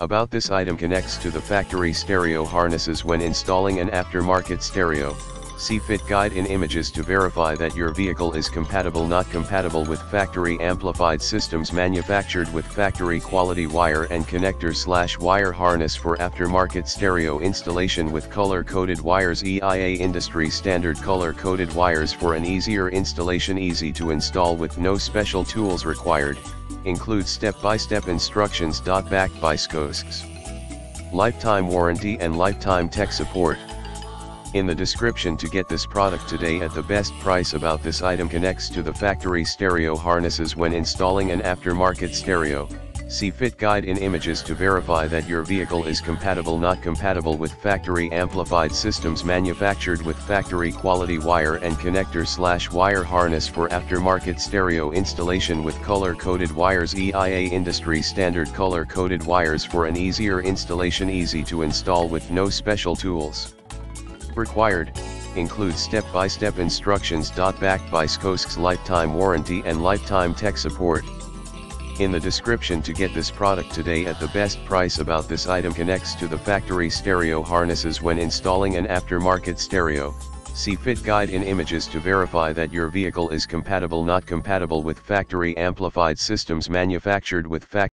About this item connects to the factory stereo harnesses when installing an aftermarket stereo. See fit guide in images to verify that your vehicle is compatible not compatible with factory amplified systems manufactured with factory quality wire and connector/wire harness for aftermarket stereo installation with color-coded wires EIA industry standard color-coded wires for an easier installation easy to install with no special tools required, includes step-by-step instructions. Backed by Scosche. Lifetime warranty and lifetime tech support. In the description to get this product today at the best price. About this item connects to the factory stereo harnesses when installing an aftermarket stereo. See fit guide in images to verify that your vehicle is compatible not compatible with factory amplified systems manufactured with factory quality wire and connector/wire harness for aftermarket stereo installation with color-coded wires EIA industry standard color-coded wires for an easier installation easy to install with no special tools required, includes step-by-step instructions. Backed by Scosche lifetime warranty and lifetime tech support. In the description to get this product today at the best price. About this item connects to the factory stereo harnesses when installing an aftermarket stereo. See fit guide in images to verify that your vehicle is compatible not compatible with factory amplified systems manufactured with factory